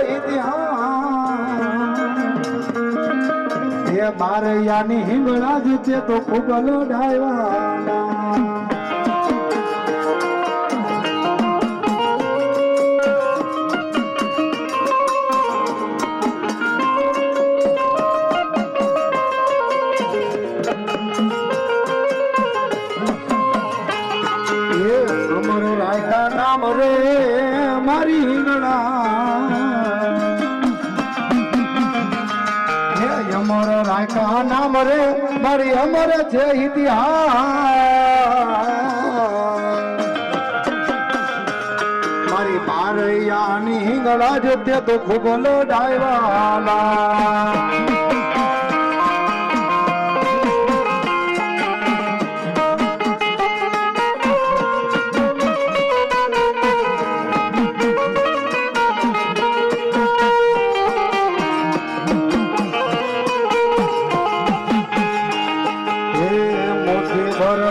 ઇતિહાસ એ બારૈયાની હિંગળા જ તે તો ખૂબ લડાવ્યા મારી હિંગળા અમર રાયકા નામ રે મારી અમર છે ઇતિહાસ મારી બારૈયાની હિંગળા જ તે તો ખૂબ લડાવ્યા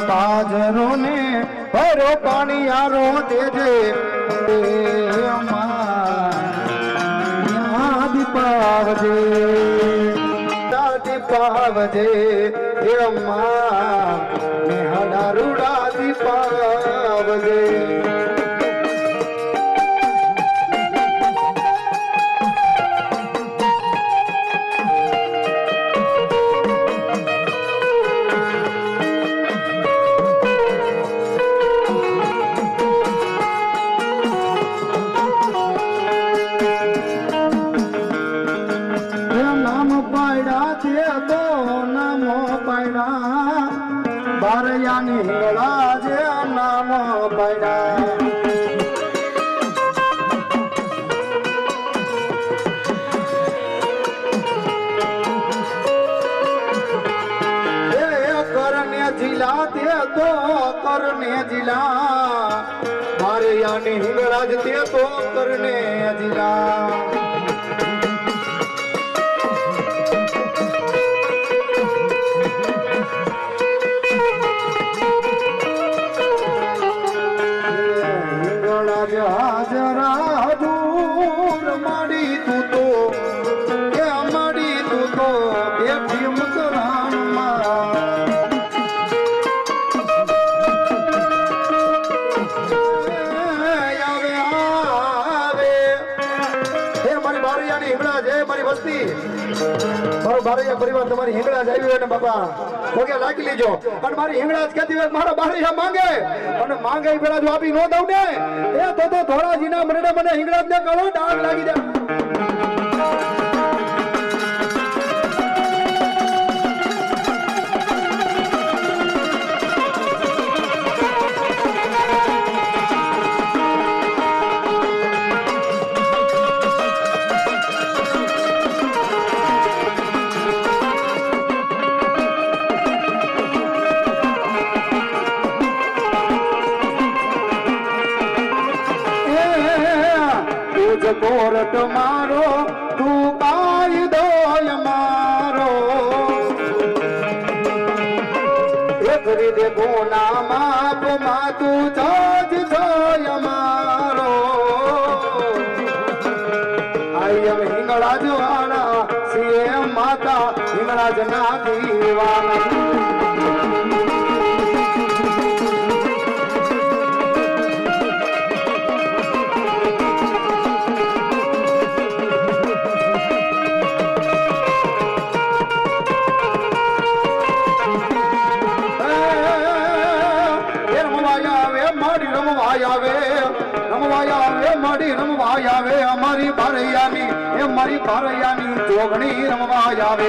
બાજરો ને ભરો પાણી આરો દેજે દીપાવજે દીપાવજે હડા રૂડા દીપાવજે બારૈયાની હિંગળા જે નામ પડ્યા કરને જિલ્લા તે તો કરને જિલ્લા બારૈયાની હિંગળા જ તે તો કરને જિલ્લા હાજરા દૂર માડી તું તો એ માડી તું તો બેઠી મકરાણમાં આવે આવે હે મારી બારૈયાની હિંગળા છે મારી વસ્તી મારો બારૈયા પરિવાર તમારી હિંગળા જ આવ્યો ને બાપા પગે લાગી લેજો અને મારી હિંગળા જ કહેતી હોય મારા બારૈયા માંગે અને માંગે પેલા જો આપી નો દઉં ને એ તો ધોળાજીના મરડે મને હિંગળા ને ગળો ડાઘ લાગી જાય કોરટ મારો તું કાયદો મારો એક રીતે ગુના માપ માં તું જજ થય મારો આઈ એમ હિંગળા જ વાળા સીએમ માતા હિંગળા જ ના દીવાના આવે અમારી બારૈયાની એ મારી બારૈયાની જોગણી રમવા આવે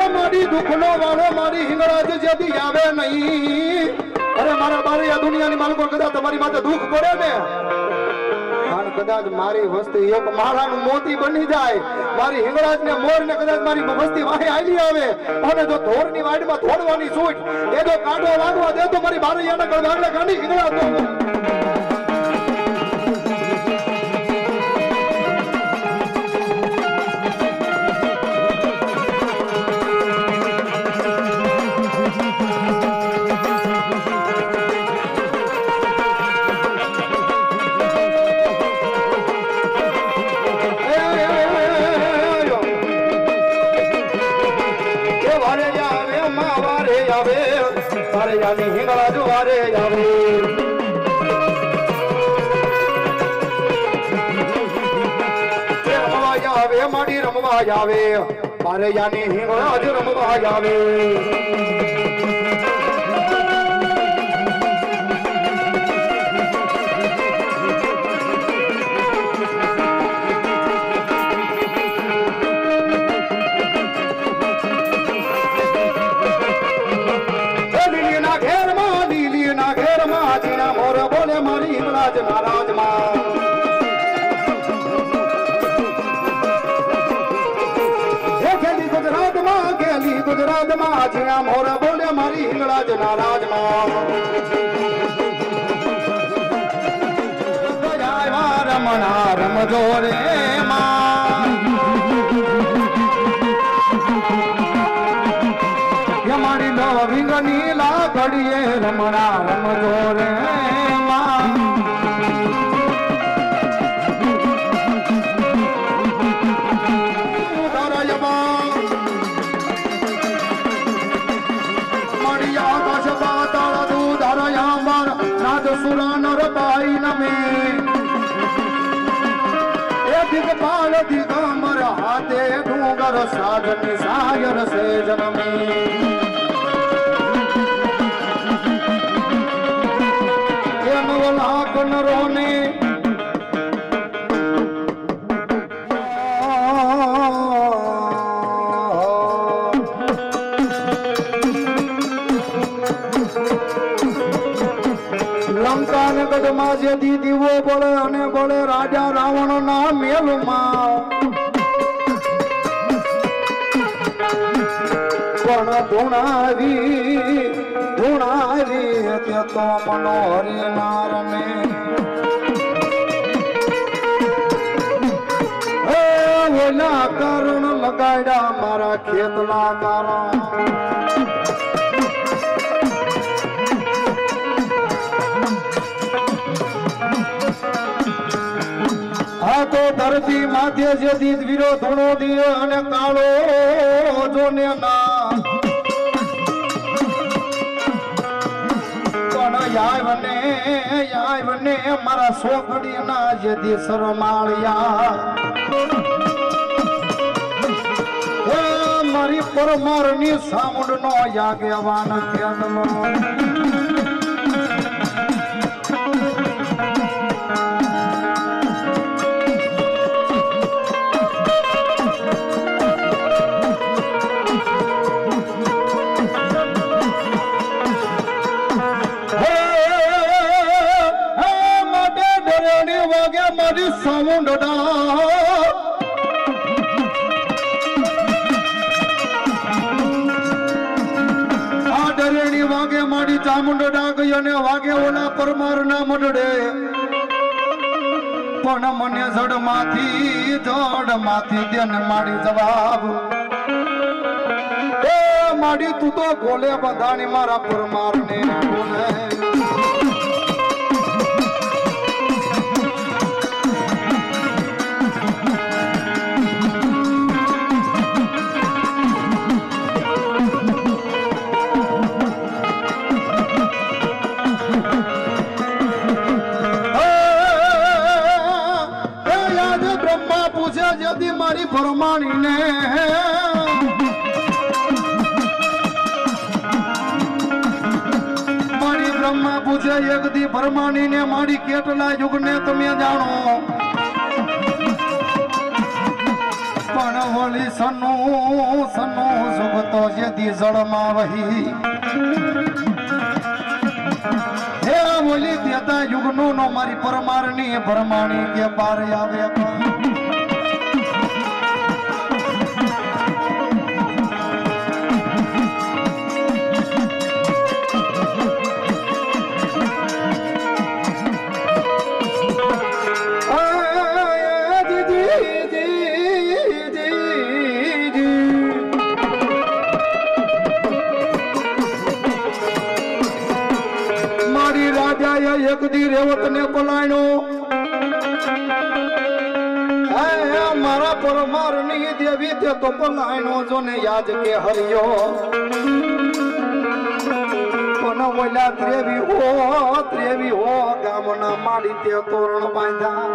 મારી દુઃખનો વાળો મારી હિંગળા જ જેથી આવે નહીં અરે મારા બારૈયા દુનિયાની માલકો કદાચ તમારી માથે દુઃખ પડે ને કદાચ મારી વસ્તી એક માળાનું મોતી બની જાય મારી હિંગળાજ ને મોર ને કદાચ મારી વસ્તી વાહે આવી આવે અને જો ધોરની વાડમાં થોડવાની છૂટ એ જો કાંટો લાગવા દે તો મારી બારૈયાના ગળગાડલે ગાંડી હિંગળા તો યાની હિંગળા જુવારે આવે આવે માડી રમવા આવે મારે યાની હિંગળા જ રમવા આવે ગુજરાત માં જ્યાં મોર બોલે મારી હિંગળા જ નારાજમાં રમણા રમજો રે મારી લો વિંગની લાગડીએ રમણા રમજો રે દિગંબર હાથે ડુંગર સાધની સાયર સે જન્મી લાખ નરોને લંકા ને ગઢમાં જે દીવો બોલે અને બોલે રાજા રાવણ ના મેલુમાં પણ ધૂણાવી તે તો મનોહરી નારને ઓલા કારણ લગાડ્યા મારા ખેતલા કારણ તો ધરતી માથે જે દીદ વીરો ધૂણો દિયે અને કાળો જોને ના પણ યાય વને મારા સોગડી ના જે દી શરમાળિયા મારી પરમાર ની સામુંડ નો યાગવાન ખેતલો વાગે ઓલા પરમાર ના મડડે પણ મને જડ માંથી દેન માડી જવાબ એ માડી તું તો ગોલે બધાની મારા પરમાર ને બોલે મારી પરમાણી ને મારી બ્રહ્મા પૂછે એક દી પરમાણી ને મારી કેટલા યુગ ને તમે જાણો પણ વળી સનુ સુગતો જે દી જળમાં વહી હે બોલી દેતા યુગ નો મારી પરમારની પરમાણી કે પાર આવે એક દી રેવત ને પલાયણો મારા પરમાર ની દેવી તે તો પલાયણો જો ને યાદ કે હરિયો પણ મન ઓલા ત્રેવી હો ગામના માડી તે તોરણ બાંધ્યા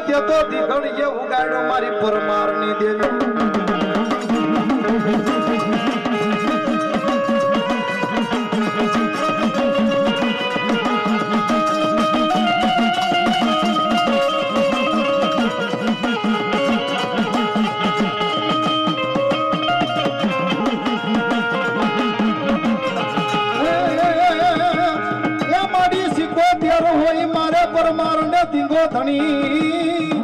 તે તો દીકરીએ ઉગાડ્યો મારી પરમારની દેવી પરમારને ધીંગો ધણી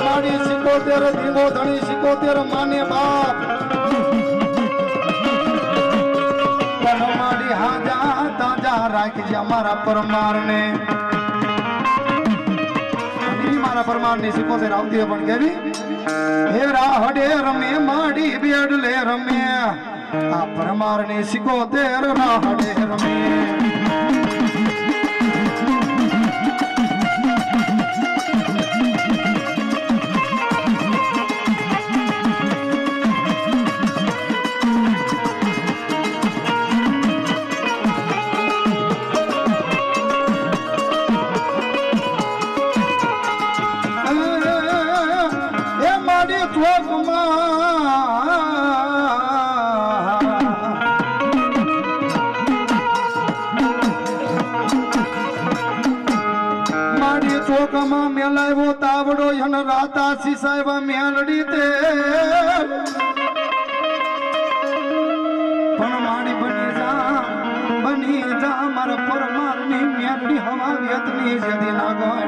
મારી 77 ધીંગો ધણી 77 માને બાપ પણ મારી હાજા તાજા રાખજે મારા પરમારને મારા પરમારની 77 આવતી પણ કેવી હે રાહડે રમે માડી બેડલે રમે આ પરમારની 77 રાહડે રમે ચોકમાં મેલાવ્યો તાવડો અને રાતા સિસાયબ મેલડી તે પણ મારી બની જા મારા પરમારની મેલડી હવા વેતની જદી ના ગઈ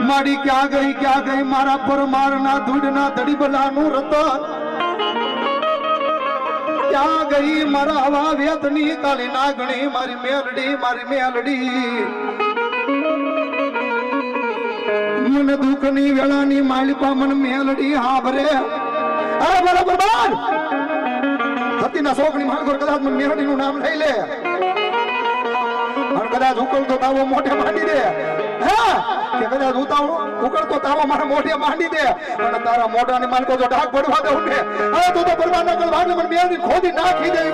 મારી ક્યાં ગઈ મારા પરમારના ધૂળના દડીબલાનું રતન ક્યાં ગઈ મારા હવા વેતની કાળી નાગણી મારી મેલડી મને દુઃખની વેળાની માલિપા મન મેલડી હાભરે અરે બરાબર બાદ સતીના શોકની માલકોર કદાચ મને મેલડીનું નામ લઈ લે અને કદાચ ઉકળતો તાવો મોઢે માંડી દે હા કે કદાચ ઉકળતો તાવો મારા મોઢે માંડી દે અને તારા મોઢાની માલકો જો ડાક પડવા દઉં ને હવે તું તો પરમાર નકલ ભાગ મને મેલડી ખોદી નાખી દે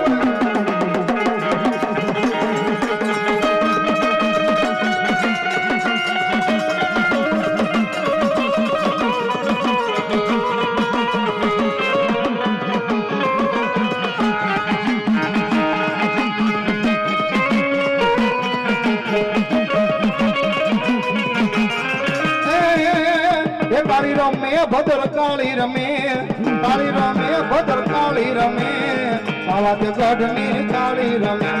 કાળી રમે ભદ્ર કાળી રમે ભદ્ર કાળી રમે આવા તે ગઢની કાળી રમે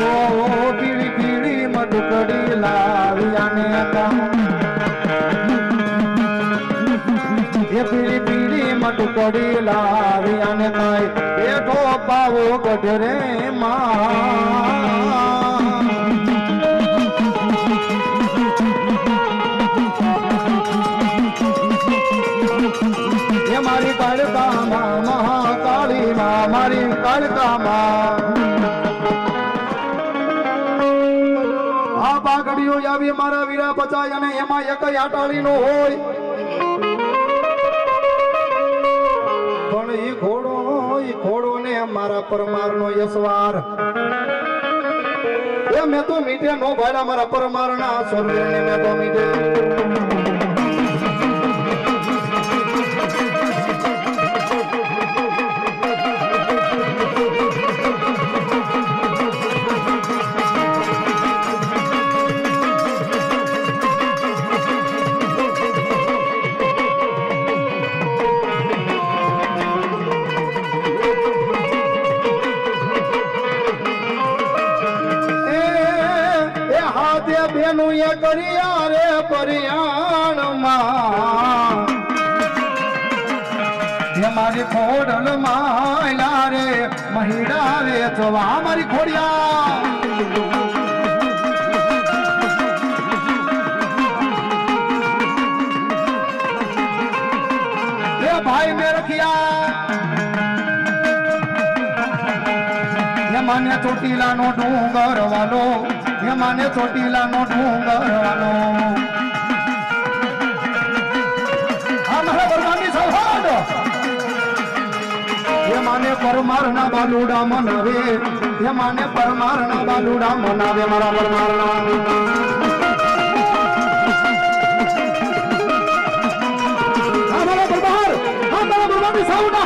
ઓ પીળી પીળી મટકડી લાવ્યાને પીળી પીળી મટકડી લાવી અને કાય બેઠો પાવો ગઢરે એ મારી કાળકામાં મહાકાળીમાં મારી કાળકામાં આ પાઘડીઓ આવી મારા વીરા બચાય અને એમાં એક આટાળી નો હોય પણ ઈ ઘોડો ને મારા પરમારનો યસવાર એ મેં તો મીઠે નો ભાડા મારા પરમારના સ્વર્ગને મેં તો મીઠે બેનું એ કર્યા રે પરિયાણમાં મારી ખોડલ માયલા રે મહિડા વેચવા મારી ખોડિયા માને ચોટીલાનો ડુંગર વાલો એ માને ચોટીલાનો ડુંગર વાલો આ મારા બરમાની સૌહાર્દ એ માને પરમારના બાલુડા મનાવે એ માને પરમારના બાલુડા મનાવે મારા પરમારના મારા પરમાર આ મારા બરમાની સૌના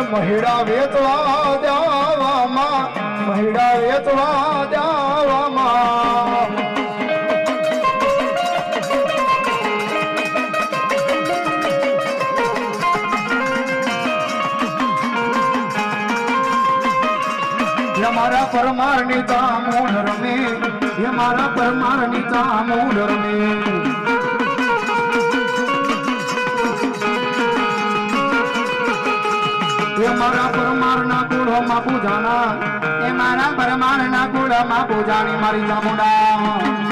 મહિડા વેચવા દેવામાં મહિડા વેચવા દેવામાં મારા પરમારની ચામુંડ રમે એ મારા પરમારની ચામુંડ રમે મારા પરમારના કુળમાં પૂજાના એ મારા પરમારના કુળમાં પૂજાની મારી ચામુંડા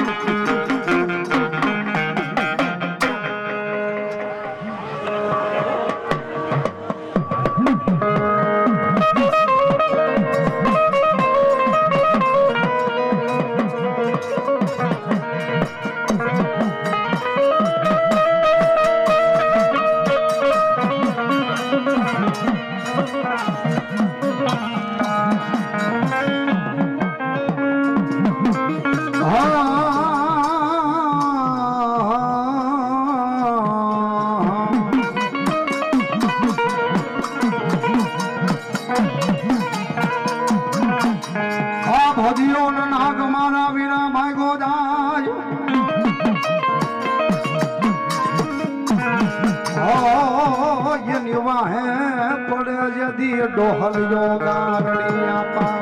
ડોહલ યોગારણિયા પા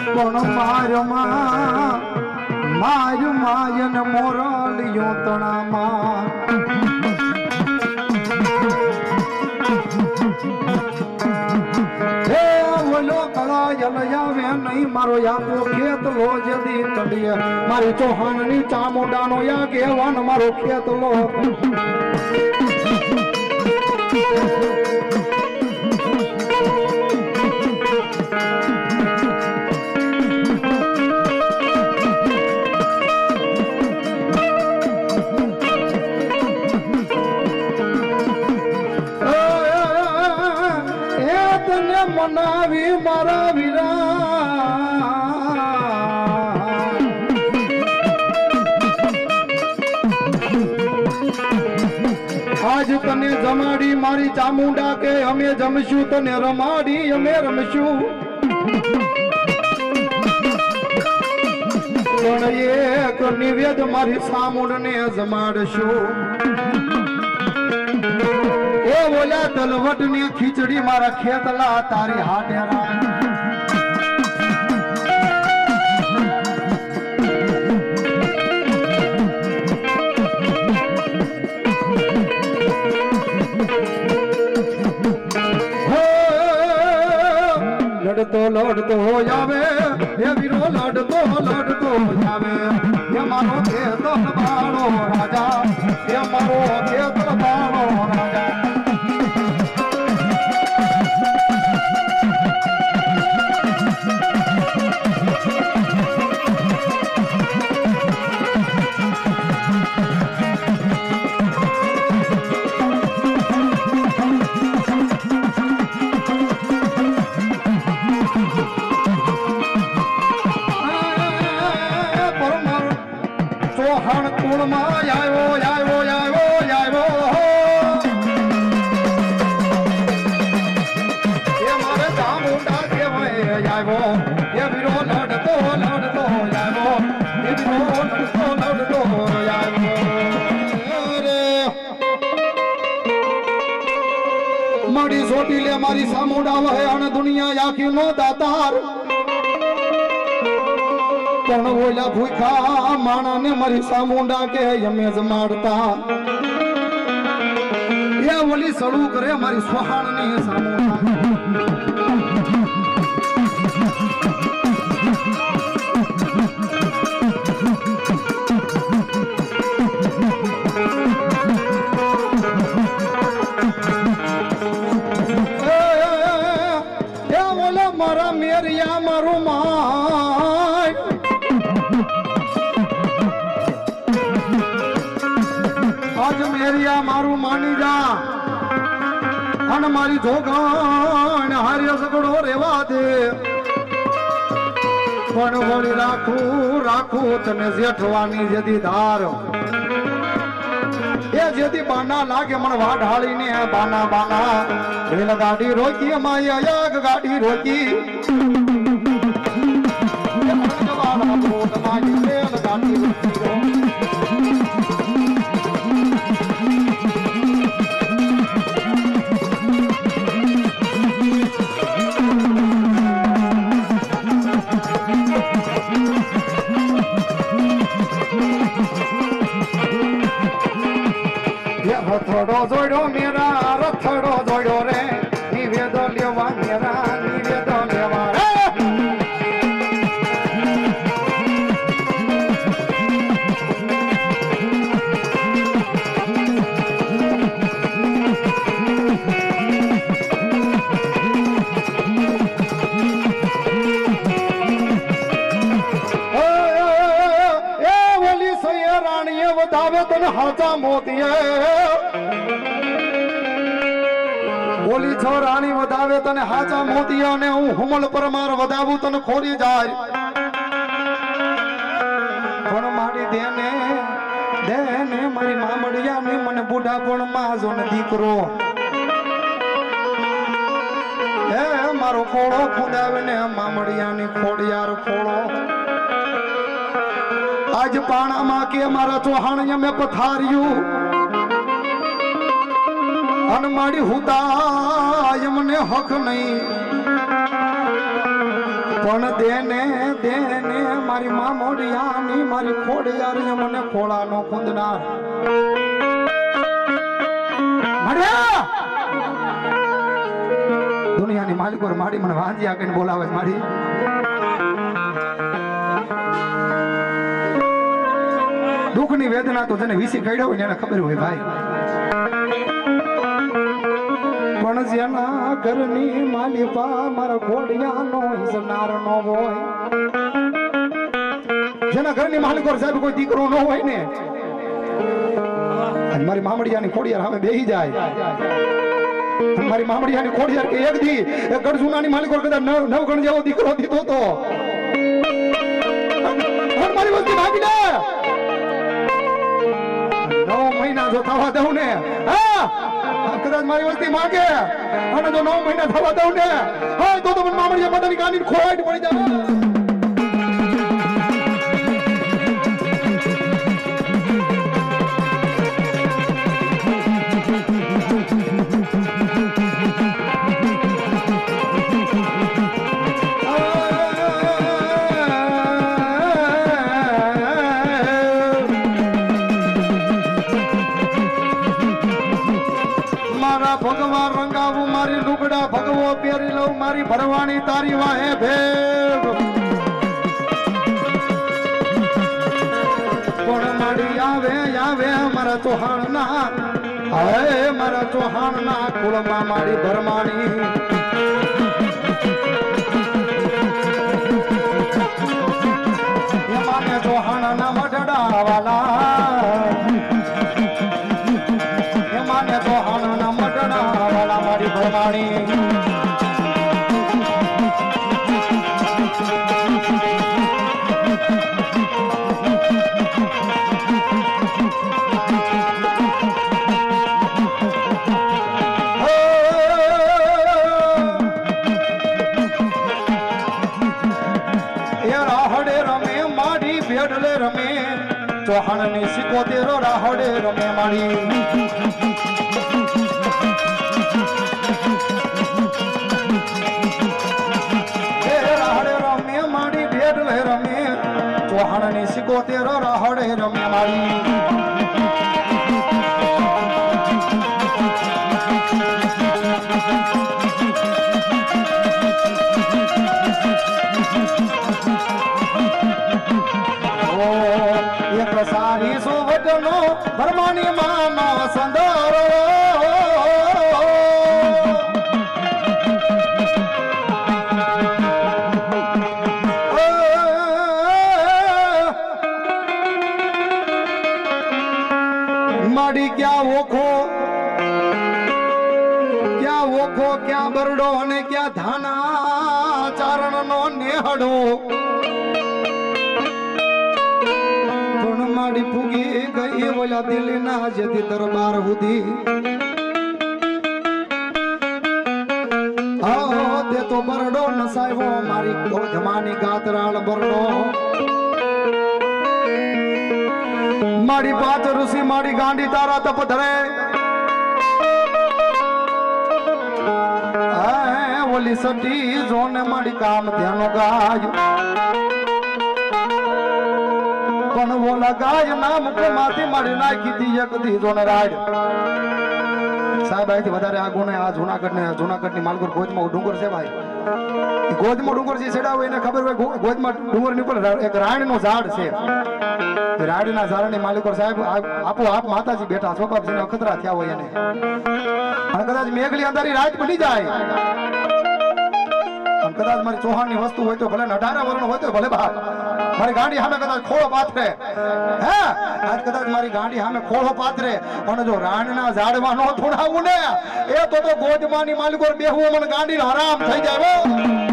પણ માય માયન મોરલિયો તણામાં હે ઓલો કળા જલયાવે નહીં મારો યાપો ખેત લો જદી કડીએ મારી ચૌહાણની ચામુંડાનો યા કેવાન મારો ખેત લો મનાવી મારા વીરા આજ તને જમાડી મારી ચામુંડા કે અમે જમશું તને રમાડી અમે રમશું પણ એક નિવેદ મારી સામુંડ ને જમાડશું એ બોલ્યા તલવટ ની ખીચડી મારા ખેતલા તારી હાટેરા લડતો લડતો આવે એ વીરો લડતો લડતો આવે એ મારો ખેતલ બાળો રાજા એ મારો ખેતલ બાળો રાજા ચૌહાણ કુળમાં આવ્યો આવ્યો આવ્યો આવ્યો એ મારે ચામુંડા કહેવાય આવ્યો એ વીરો લડતો લડતો આવ્યો એ વીરો લડતો લડતો આવ્યો મારી સોટી લે મારી સામુંડા વહે અને દુનિયા આખી નો દાતાર પણ ઓલા ભૂખા માણાને મારી સામુંડા કે અમે જ મારતા એ ઓલી સડું કરે મારી સોહાણની સામુંડા મારા મેરિયા મારું માય આજ મેરિયા મારું માની જા અને મારી જોગણ હારે ઝઘડો રેવા દે પણ વળી રાખું તને જેઠવાની જેદી ધાર એ જેદી બાના લાગે મને વાઢાળીને બાના રેલ ગાડી રોકી માયા ગાડી રોકી રથડો જોડ્યો મેરા રથડો જોડ્યો રે નિવેદો લેવા મેરા નિવેદો લેવા રે ઓલી સૈયા રાણીએ વધાવે તને હાચા મોતીએ ઓલી છો રાણી વધાવે તને હાચા મોતીઓ ને હું હુમલ પરમાર વધાવું તને ખોરી જાય પણ મારી દેને મારી મામડિયા ને મને બુઢા પણ માજો ને દીકરો હે મારો ખોળો ખોદાવે ને મામડિયા ની ખોડિયાર ખોળો આજ પાણામાં કે મારા ચૌહાણ મેં પથાર્યું અને મારી હુતા મને હક નહીં પણ દેને મારી મામોડિયાની મારી ખોડિયાર મને ખોળાનો ખુંદનાર દુનિયાની માલિકો માડી મને વાંજી આકીને બોલાવે મારી દુઃખની વેદના તો જેને વીસી કાઢ્યો હોય ને એને ખબર હોય ભાઈ પણ જેના ઘરની માલિપા મારા ઘોડિયાનો હિસનાર નો હોય જેના ઘરની માલિકો સાહેબ કોઈ દીકરો ન હોય ને મારી મામડિયાની ખોડિયાર સામે બેહી જાય મારી મામડિયાની ખોડિયાર કે એક દી ગઢસુનાની માલિકો કદાચ નવ ગણ જેવો દીકરો દીધો તો મારી વસ્તી ભાગી દે 9 મહિના જો થવા દઉં ને કદાચ મારી વસ્તી માગે અને જો 9 મહિના થવા દઉં ને તો મને મામડિયા માતાની કાની ખોવાઈ પડી જાય ભગવાન રંગાવું મારી લુગડા ભગવો પહેરી લઉં મારી ભરવાણી તારી વાહે ભેગ પણ મારી આવે મારા ચૌહાણ ના મારા ચૌહાણ ના કુળમાં મારી ભરમાણી માને ચૌહાણ ના મઢડા વાલા માને ચૌહાણ ના મઢડા વાલા મારી ભરમાણી રમે ચૌહાણ ની 77 રાહડે રમે મારી રાહડે રમે મારી ભેડલે સિકોતેર રહડે રમ્યા મારી એક સારી સુવટનો ભરમાની માનો સંદરો માડી ક્યાં ઓખો ક્યાં બરડો અને ક્યાં ધાના ચારણ નો નેહડો માડી ફૂગી ગઈ ઓલા દિલ્હી ના જેથી દરબાર સુધી તે તો બરડો નસાયો મારી ગોધમાની ગાતરાળ બરડો મારી પાચ ઋષિ મારી ગાંડી તારા તપ ધરે ઓલી સટી જોને મારી કામ ધ્યાનો ગાય પણ ઓલા ગાય ના મુખે માથી મારી નાખી દી એક દીધો ને રાજ સાહેબ અહીંથી વધારે આગો ને આ જુનાગઢ ની માલગુર ગોજમાં ડુંગર છે ભાઈ ગોજમાં ડુંગર જે સેડા હોય એને ખબર હોય ગોજમાં ડુંગર ની ઉપર એક રાયણ નું ઝાડ છે રાયણ ના ઝાડ ની માલિકો સાહેબ આપોઆપ માતાજી બેઠા છોકરા અખતરા થયા હોય એને અને કદાચ મેઘલી અંધારી રાત બની જાય કદાચ મારી ચૌહાણ ની વસ્તુ હોય તો ભલે 18 વર્ષ હોય તો ભલે બાપ મારી ગાડી સામે કદાચ ખોળો પાથરે હે આજ કદાચ મારી ગાડી સામે ખોળો પાથરે અને જો રાણના ઝાડમાં નો થોડાવું ને એ તો ગોજમાની માલિકો બેહવું મને ગાડી હરામ થઈ જાય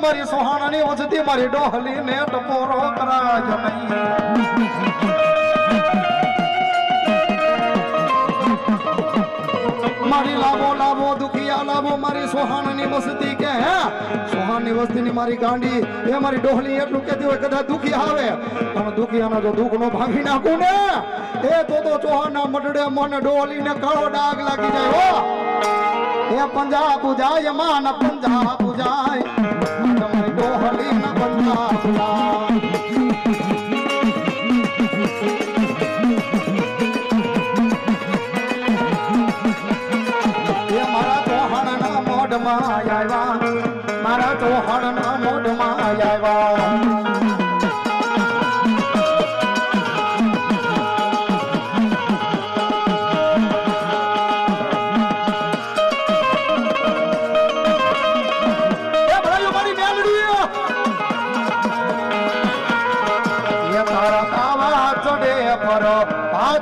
મારી સોહાણાની વસતી મારી ડોહલી ને ટપોરો કરાય નહીં મારી લાવો દુખિયા લાવો મારી સોહાણાની વસતી કે હે સોહાણની વસ્તીની મારી ગાંડી એ મારી ડોહલી એટલું કહેતી હોય કદાચ દુખી આવે અને દુખિયાનો જો દુઃખ નો ભાંગી નાખું ને એ તો ચોહાના મટડે મને ડોહલી ને કાળો ડાગ લાગી જાય હો એ પંજાબ જાય માન પંજાબ જાય ડોહલી ના પંજાબ મારા ચૌહાણ ના મોઢમાં આવ્યા મારા ચૌહાણ ના મોઢમાં આવ્યા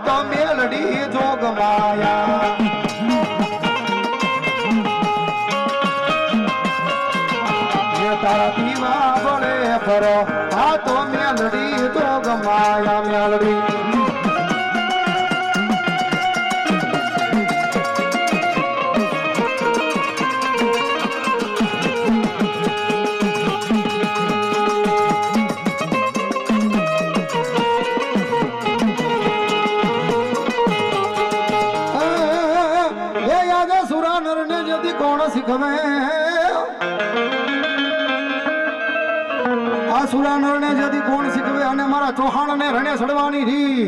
તો મેલડી જોગ માયા તારા દીવા બળે ફરો આ તો મેલડી જોગ માયા મેલડી આ સુરાનર ને જદી કોણ શીખવે અને મારા ચૌહાણ ને રણે સડવાની રી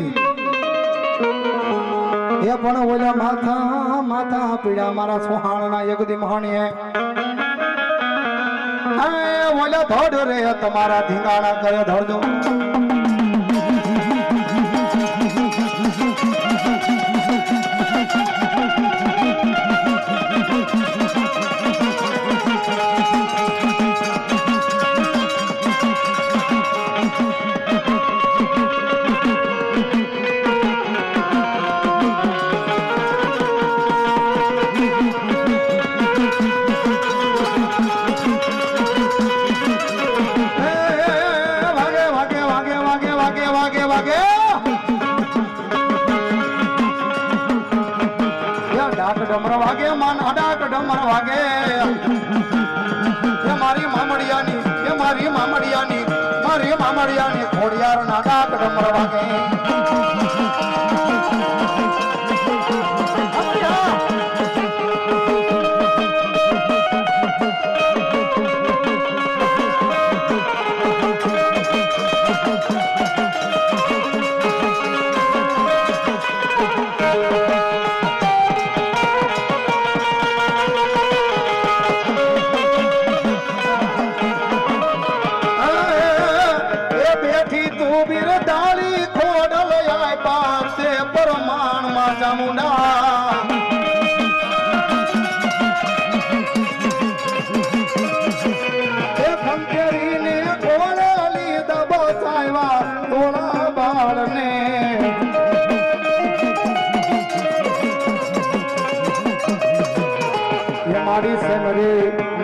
એ પણ ઓલા માથા પીડા મારા ચૌહાણ ના એકદી મહાણીએ ઓલા ધડ રે તમારા ધીંગાણા કરે ધડજો ડમર વાગે માન અડાક ડમર વાગે એ મારી મામડિયાની ખોડિયાર ના ડાક ડમર વાગે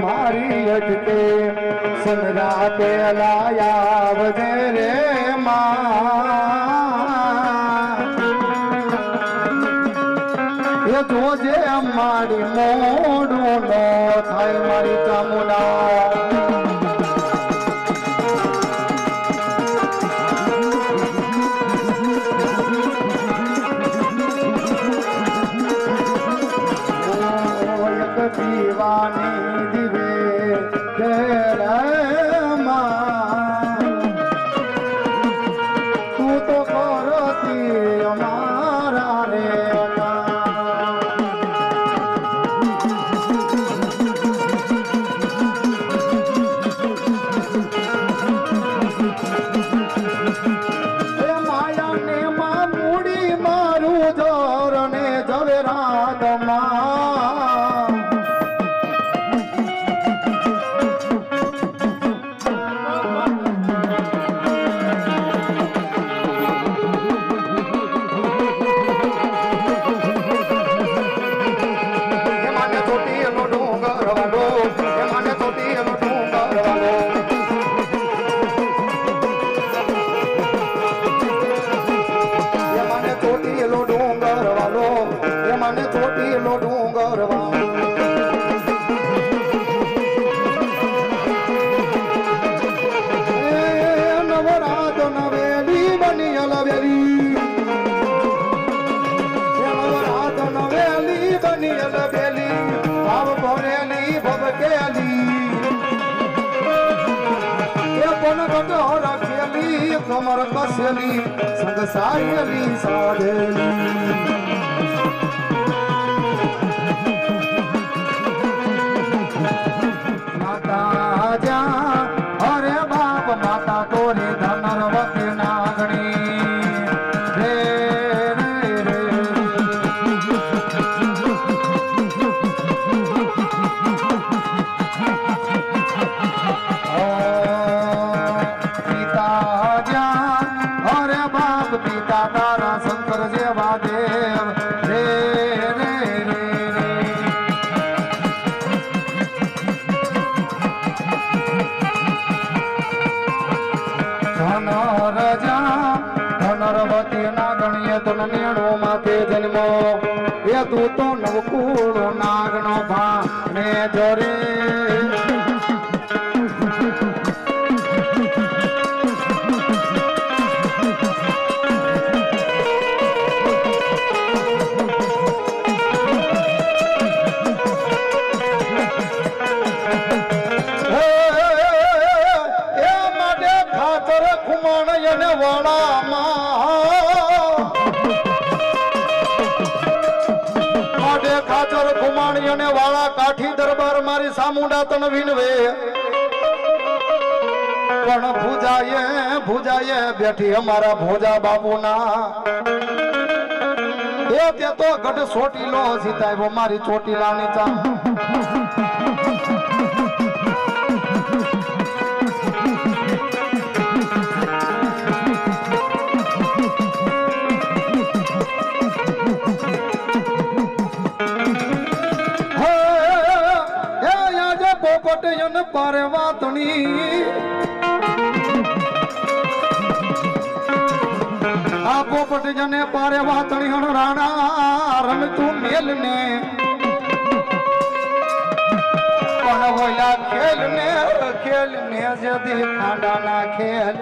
મારી અટકે સમરા પેલા આવજે રે એ જોજે મારી મોડું નો થાય મારી ચામુંડા દીવાની દિવે તું તો કરતી અમારા રે માયા ને માં મૂડી મારું જોર ને ઝવેરાત માં ચોટીલો ડુંગર નવરાત નવેલી બની અલવેલી નવરાત નવેલી બની અલવેલી ભાવ ભરેલી ભવકેલી એ પણ ગઢો રાખેલી કમર કસેલી સંગ સાયેલી સાધેલી અરે બાપ માતા તોરી ધનરવતી નાગણી રે રે પિતા જ્યાં અરે બાપ પિતા તારા શંકર જેવા દેવ રે ધનરવતી નાગણીએ તો નેણો માથે જન્મો એ તું તો નવકુળો નાગનો ભા ને જોરે ખાચર ખુમાણી અને વાળા કાઠી દરબાર મારી સામુંડા તન વિનવે પણ ભુજાએ બેઠી અમારા ભોજા બાપુના એ તે તો ગઢ સોટીલો સીતાયો મારી ચોટીલાની ચા પારે વાતણી આ પોપટ જને પારે વાતણી હણ રાણા રમતું મેલ ને बोला खेल ने जदी खांडा ना खेल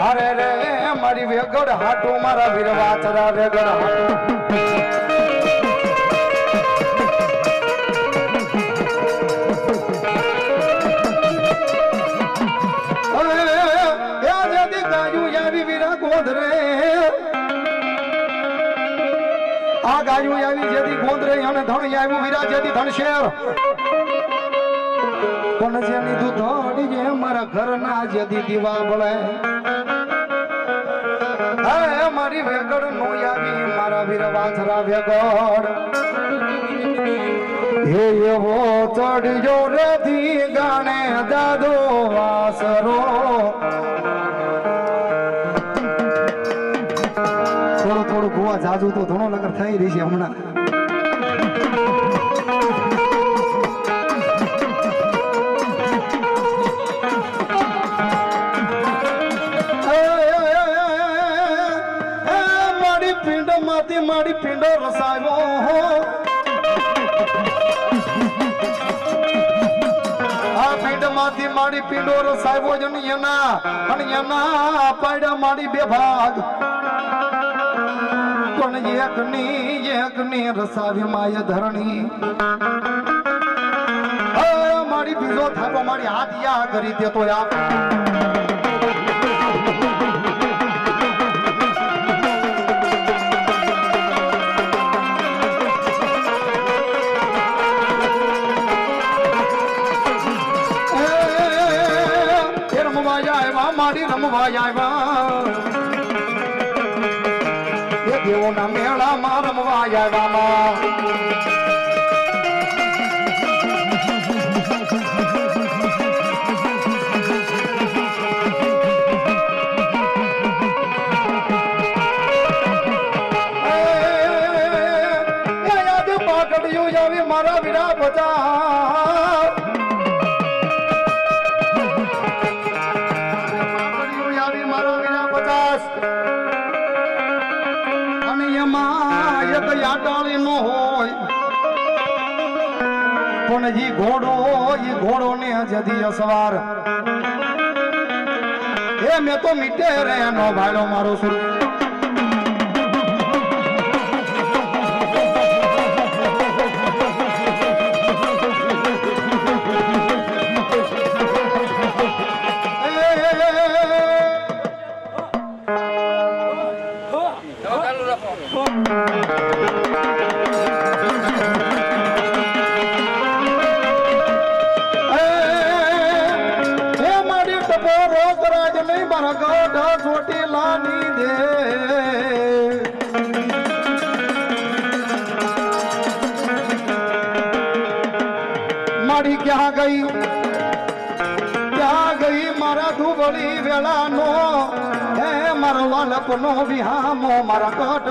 अरे रे मारी वेगड़ हाटू मारा वीरवा चरा वेगड़ हाटू आ गायू आवी जेदी गोंदरे અને ધણ આવ્યું વીરા જેદી ધણ શેર કોણ જેની દૂધોડી જે મારા ઘરના જેદી દીવા બળે હે મારી વેગડ નો આવી મારા વીર વાછરા વેગડ હે એવો ચડ્યો રે ધી ગાણે દાદો વાસરો થોડું ગોવા જાજુ તો ઘણો લગર થઈ રહી છે હમણાં મારી પિંડો રસાયો આ પિંડ માંથી મારી પિંડો રસાયો જન એના પાડ્યા મારી બે ભાગ પણ એકની રસાવી માય ધરણી મારી બીજો થાપો મારી હાથ યા કરી દેતો મારી રમવા આવ્યા એ દેવોના મેળામાં રમવા આવ્યા પાકડ્યું આવી મારા વિના બધા નો હોય પણ ઈ ઘોડો ને જદી અસવાર એ મેં તો મીટે રે નો ભાડો મારો સુર ક્યાં ગઈ મારા ધુબળી વેળા નો હે મારો વાલપ નો વિહામો મારા કોટ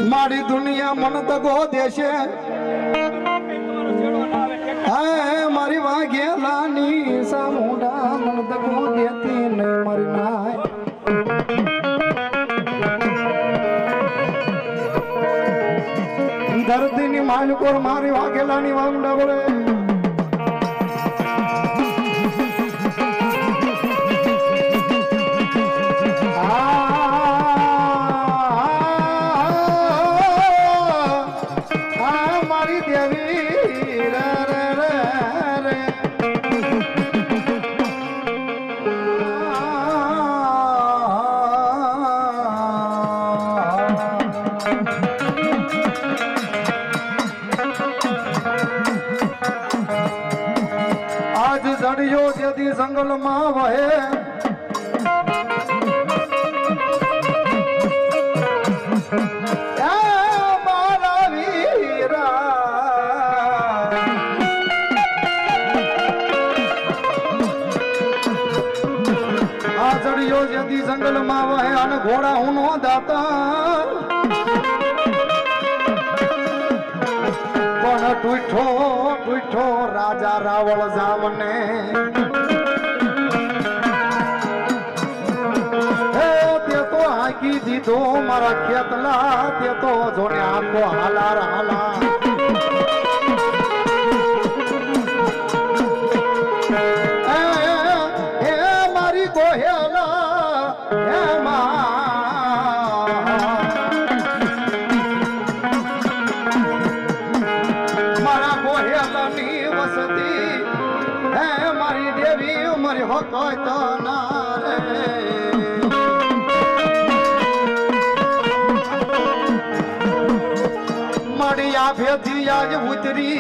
મારી દુનિયા મન તગો દેશે મારી વાઘેલાની સામુંડા મન તગો દેતી ને મારી નાય ધરતીની માલકોર મારી વાઘેલાની વામડા બોલે જડિયો જેથી જંગલમાં વહે મારા વીરા આ જડિયો જેથી જંગલમાં વહે અને ઘોડા હું નો દાતા ટૂઠો ટૂઠો રાજા રાવળ જામને તે તો હાકી દીધો મારા ખેતલા તે તો જોને આખો હાલાર હાલા મારી ગોહેલા હે મારા ગોહેલાની વસતી હે મારી દેવી મારી હકત ના રે મડિયા ભેથી આજ ઉતરી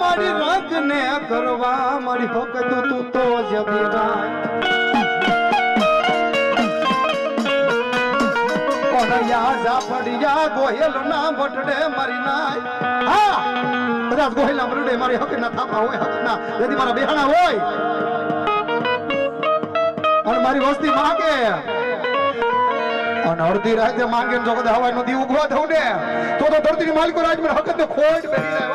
મારી રંગ ને કરવા મારી હકત તું તો જતી રાય પડ્યા ગોહેલ ના બટડે મારી નાય હા કદાચ ગોહેલ ના બટડે મારી હક ના થાપા હોય હક ના यदि મારા બેહાણા હોય અને મારી વસ્તી માંગે અને અડધી રાતે માંગે જો કદાચ હવાનો દી ઉગવા થઉં ને તો ધરતી ની માલિકો રાજ મને હક ને ખોટ બેહી જાય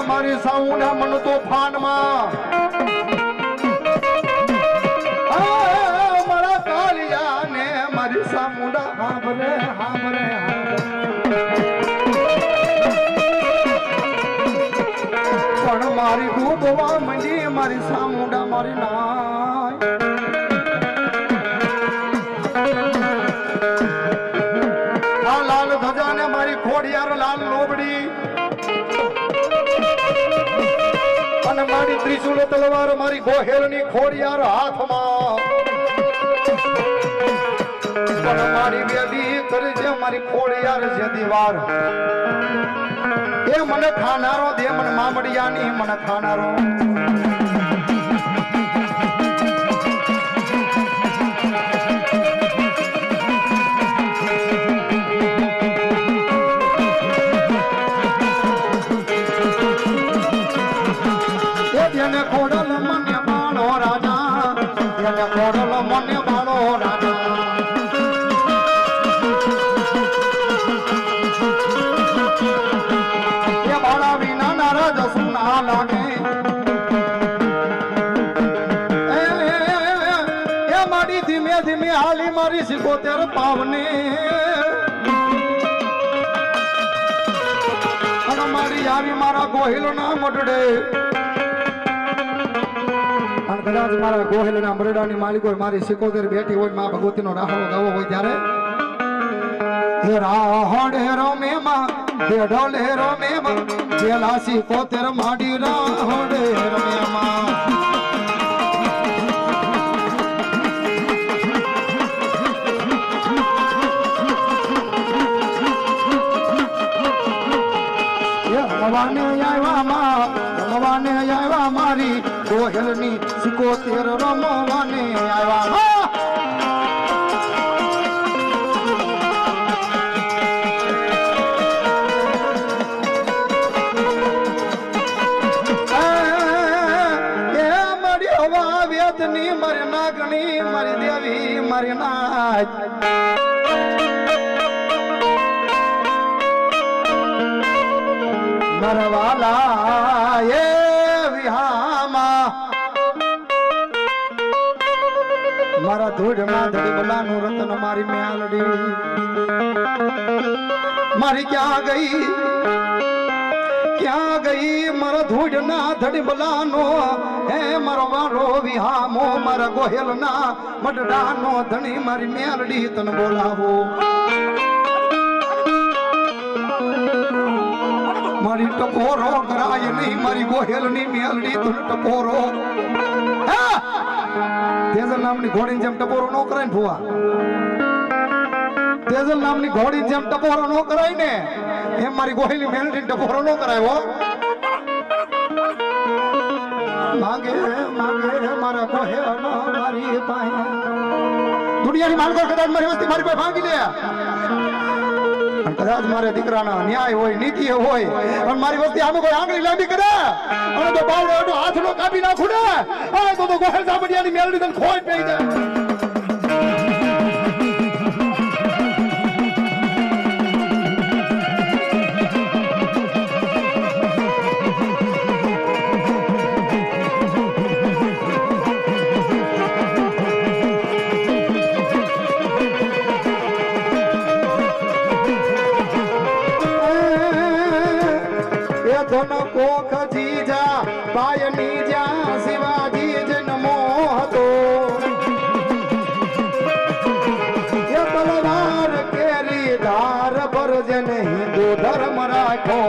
મારી સાઉના મન તોફાનમાં મારા કાલિયા ને મારી સામુડા હાંભરે હાંભરે પણ મારી ડૂબવા મંડી મારી સામુડા મારી નાય આ લાલ ધજા ને મારી ખોડિયાર લાલ લોબડી અને મારી ત્રિશુલ તલવાર મારી ગોહેલની ખોડિયાર હાથમાં પણ મારી વેદી કરજે મારી ખોડિયાર જે દીવાર એ મને ખાનારો દે મને મામડિયાની મને ખાનારો એને ખોડલ મને બાળો રાજા એને ખોડલ મને બાળો રાજા એ બાળા વિના નારાજ સુના લાગે એ મારી ધીમે ધીમે હાલી મારી 77 પાવને અને મારી આવી મારા ગોહિલ ના મટડે કદાચ મારા ગોહેલ ના મરડાની માલિકો મારી 77 બેઠી હોય માં ભગવતી નો રાહડો ગાવો હોય ત્યારે હે રાહડે રમે માં દેઢોલે રમે માં જેલા 77 માડી રાહડે રમે માં રમવાને આવ્યા મારી ગોહેલની 77 રમવાને આવ્યા મારી હવા વેદની મારી નાગણી મારી દેવી મારી નાચ મરવાલા એ વિહામાં મારા ધૂળમાં ધડી બોલાનું રતન મારી મ્યાલડી મારી ક્યાં ગઈ મારા ધૂળના ધડી બોલાનો હે મારો વારો વિહામો મારા ગોહેલના મડડાનો ધણી મારી મ્યાલડી તને બોલાવો મારી ટકોરો કરાય નહીં મારી ગોહેલની મેલડી તું ટકોરો તેજલ નામની ઘોડી જેમ ટકોરો નો કરાય ને ભુવા તેજલ નામની ઘોડી જેમ ટકોરો નો કરાય ને એમ મારી ગોહેલની મેલડી ટકોરો નો કરાય હો માંગે માંગે મારા કોહે મારી પાસે દુનિયાની માલકો કદાચ મારી વસ્તી મારી પાસે ભાંગી લે કદાચ મારે દીકરાના ન્યાય હોય નીતિ હોય પણ મારી વસ્તી આમે કોઈ આંગળી લાંબી કરે અને તો બાવડો હાથ નો કાપી નાખું ને આ તો ગોહલ સાબડિયાની મેલડી તને ખોટ પડી જાય કોખ જીજા બાયની જા શિવાજી જન્મો હતો એ તલવાર કેરી ધાર પર જેને હિન્દુ ધર્મ રાખો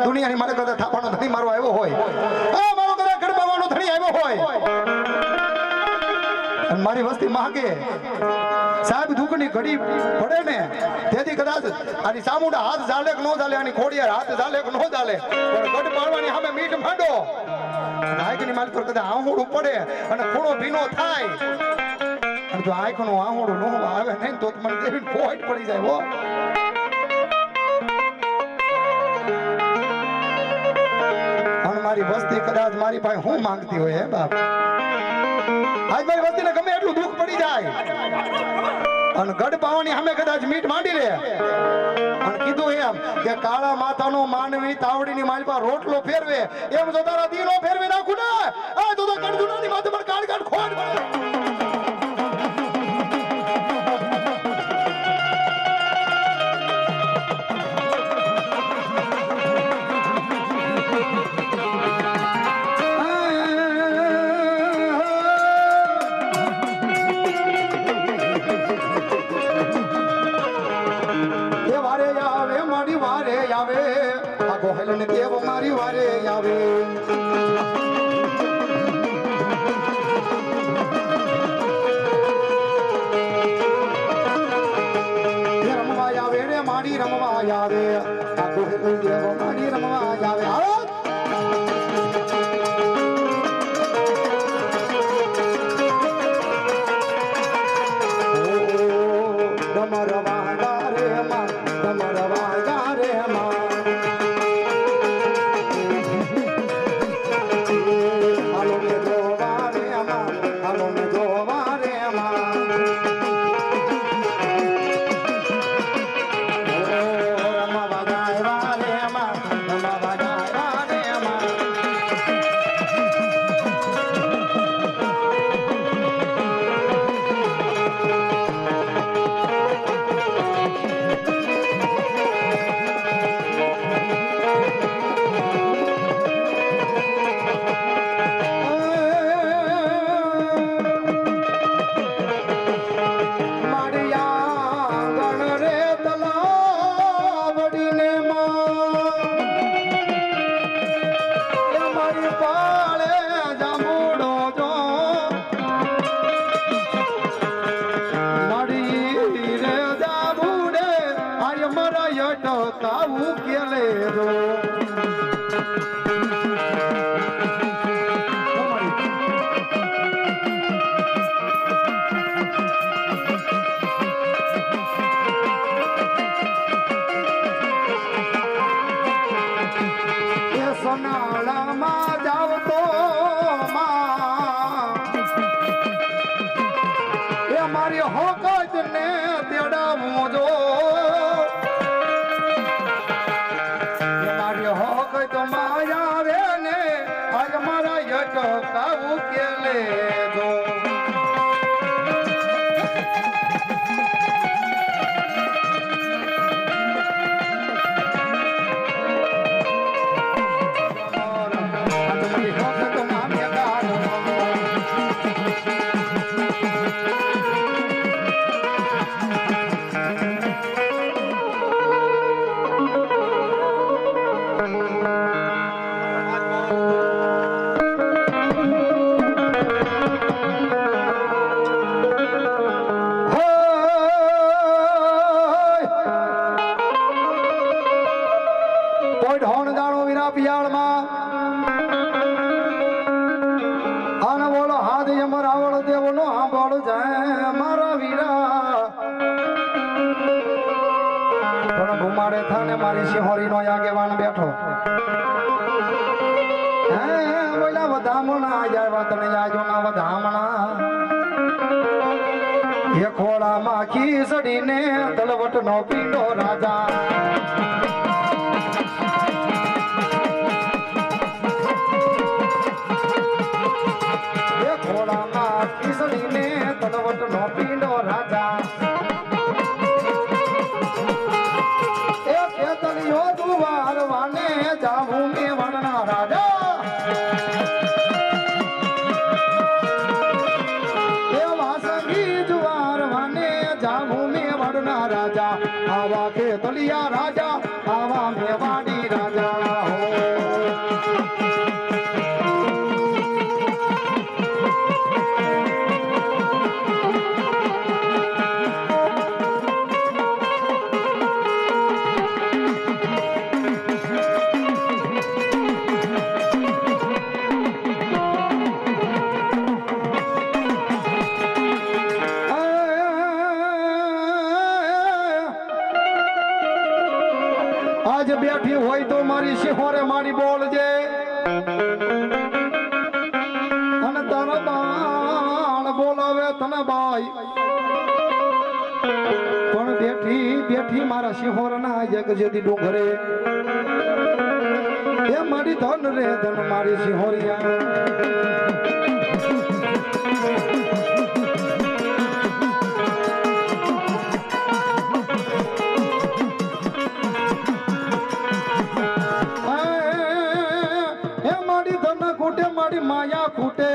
દુનિયાની મારે કદાચ થાપાનો ધણી મારો આવ્યો હોય મારો કદાચ ગરબાવાનો ધણી આવ્યો હોય અને મારી વસ્તી માંગે સાહેબ દુઃખની ઘડી પડે ને તેથી કદાચ આની સામુડા હાથ ચાલે કે ન ચાલે આની ખોડિયાર હાથ ચાલે કે ન ચાલે પણ ગઢ પાડવાની સામે મીઠ માંડો આંખની માલ પર કદાચ આહોડું પડે અને ખૂણો ભીનો થાય અને જો આંખનું આહોડું ન આવે નહીં તો મને દેવી પોઈન્ટ પડી જાય હો મારી વસ્તી કદાચ મારી પાસે હું માંગતી હોય હે બાપ આજ મારી વસ્તીને ગમે એટલું દુઃખ પડી જાય અને ગઢ પાવાની સામે કદાચ મીઠ માંડી લે અને કીધું એમ કે કાળા માથાનો માનવી તાવડીની માલ પર રોટલો ફેરવે એમ જો તારા દીનો ફેરવી નાખું ને આ તો કડજુનાની માથે પર કાળ કાળ ખોટ પડે દેવ મારી વારે આવે રમવા આવે રે મારી રમવા આવે દેવ મારી રમવા આવે મારી હોકત ને તેડાવું જો મારી હોકત માયા રે ને આજ મારા યટકાવું કે લે જો પળ જાય મારા વીરા પણ ઘુમાડે થાને મારી સિંહોરી નો આગેવાન બેઠો હે બોલા વધામણા આવ્યા તને આજો ના વધામણા એ ખોળામાં ખીસડીને તલવટ નો પીંડો રાજા ખીસડીને તલવટ નો પીંડો રાજા એ કેતલિયો દુવાર વાને જાવું મે વણના રાજા એ વાસંગી જુવાર વાને જાવું મે વણના રાજા આવા કેતલિયા રાજા આવા મેવાડી રાજા આજ બેઠી હોય તો મારી સિંહોરે મારી બોલજે અને તારા બાણ બોલાવે તને બાઈ પણ બેઠી બેઠી મારા સિંહોર ના જગ જેદી ડુંગરે એ મારી ધન રે ધન મારી સિંહોરિયા મારી માયા ખૂટે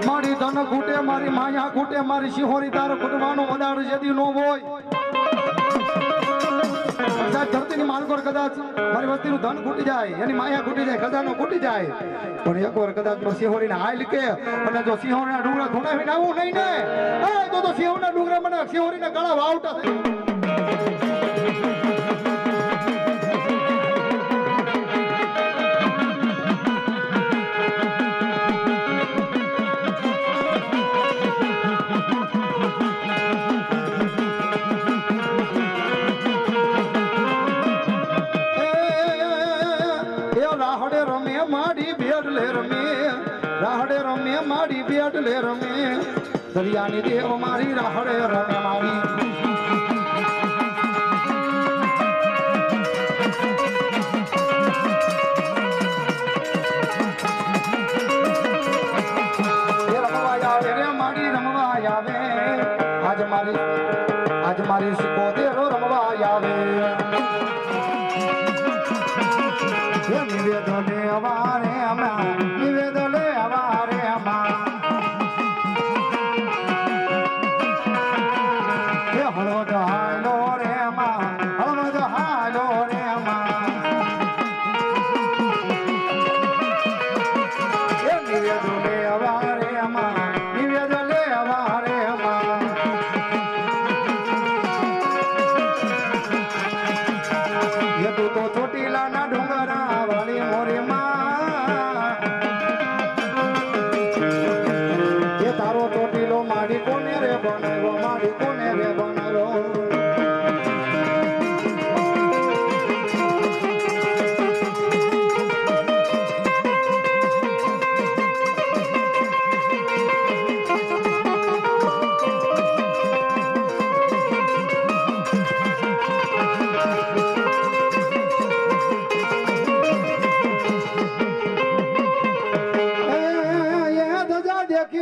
મારી ધન ખૂટે મારી માયા ખૂટે મારી સિંહોરી તારો ખૂટવાનો વધારો જેદી નો હોય ધરતીની માલકોર કદાચ મારી વસ્તીનું ધન ખૂટી જાય એની માયા ખૂટી જાય ખજાનો ખૂટી જાય પણ એકવાર કદાચ સિંહોરીને હાલ કે અને જો સિંહોરીના ડુંગરા ધૂણાવીને આવું નહીં ને તો સિંહોરના ડુંગરા મને સિંહોરીના ગળા વાવટા થાય મારી બેટ લે રમે દરિયાની દેવ મારી રાહડે રમે મારી રમવા આવે રે મારી રમવા આવે આજ મારી સિકોતેરો રમવા આવે નિવેદ લે અવારે અમા નિવેદ લે અવારે હળવદ હાલો રે માં હળવદ હાલો રે માં નિવેદ લે અવારે માં નિવેદ લે અવારે માં એ તું તો ચોટીલા ના ડુંગરા વાળી મોરી માં એ તારો ચોટીલો માડી કોને રે બનાવ્યો માડી કોને રે બનાવ્યો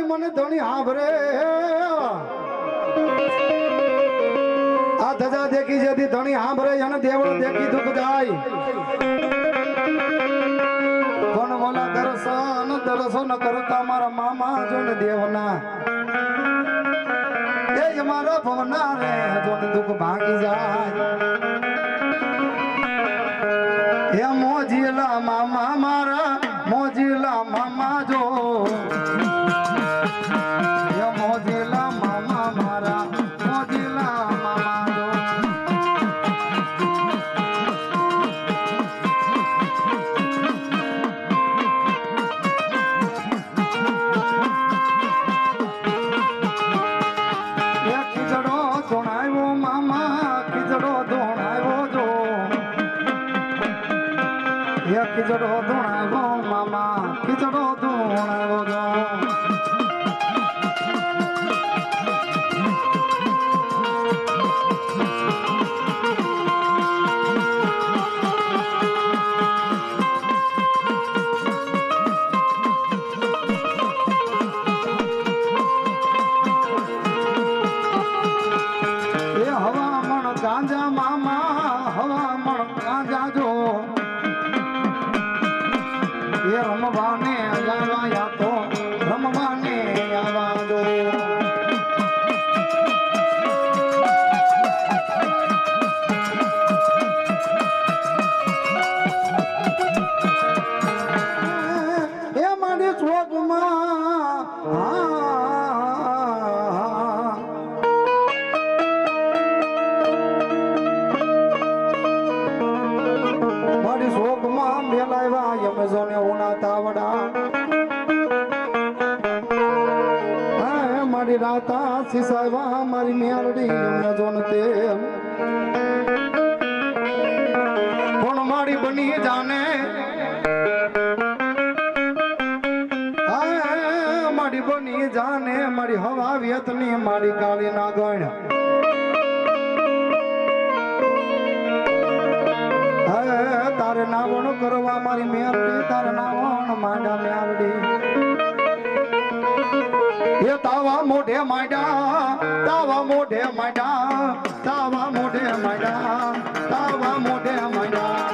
મને ધણી હાભરે આ ધજા દેખી જેથી ધણી હાભરે અને દેવળ દેખી દુઃખ જાય કોણ બોલા દર્શન કરતા મારા મામા જો ને દેવના એ મારા ભવના રે જો ને દુઃખ ભાગી જાય એ મોજીલા મામા મારા મોજીલા મામા જો મોજીલા મામા મારા મોજીલા મામા જો એ ખીચડો ધૂણાવો મામા ખીચડો ધૂણાવો જો ગાંજા મામા હવામણ ગાંજા જો એ રમવાને આવ્યા તો રમવાને આવ્યા જો એ મારી ચોકમાં યમઝોને ઉના તાવડા હે મારી રાતા સિસાવા મારી મેલડી યમઝોન તે પણ મારી બની જાને હે મારી બની જાને મારી હવા વેતની મારી ગાળી ના ગણ તારે નાવણ કરવા મારી મેરડી તારે નાવણ માંડા મેરડી એ તાવા મોઢે માંડા તાવા મોઢે માંડા તાવા મોઢે માંડા તાવા મોઢે માંડા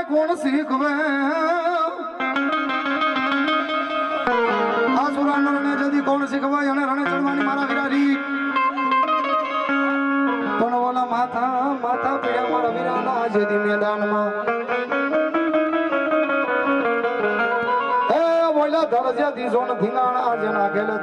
કોણ શીખવે આ સુરાનર ને જદી કોણ શીખવાય અને રણે ચડવાની મારા વિરારી પણ ઓલા માથા માથા પીડ્યા મારા વિરાના જદી મેદાનમાં એ ઓલા ધરજે દીસો ન ધીંગાણા જેના ગેલે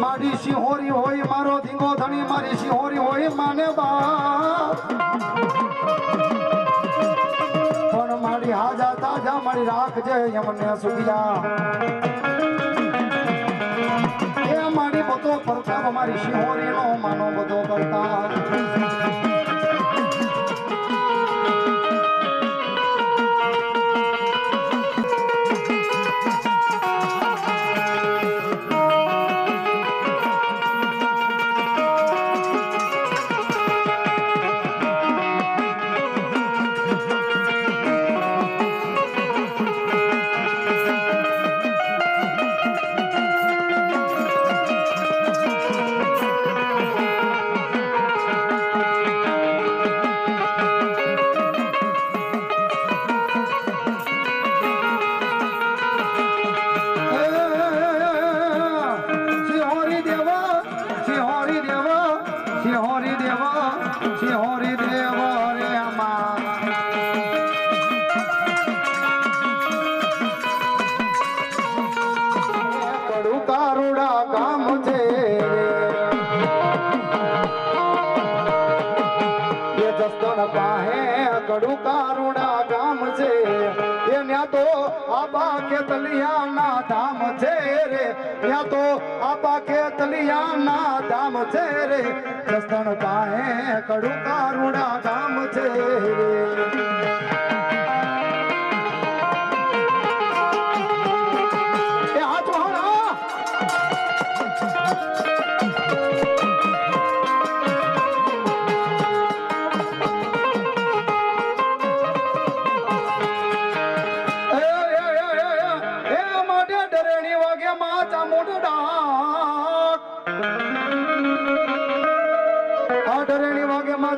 મારી સિંહોરી હોય મારો ધીંગો ધણી મારી સિંહોરી હોય માને બા પણ મારી હાજા તાજા મારી રાખજે એમને સુગિયા એ મારી બધો પરતાપ મારી સિંહોરી નો માનો બધો કરતા કડું કારુડા ગામ છે ત્યાં તો આબા કે તલિયા ના ધામ છે રે ત્યાં તો આબા કે તલિયા ના ધામ છે રે જસણ પાહે કડું કારુડા ગામ છે રે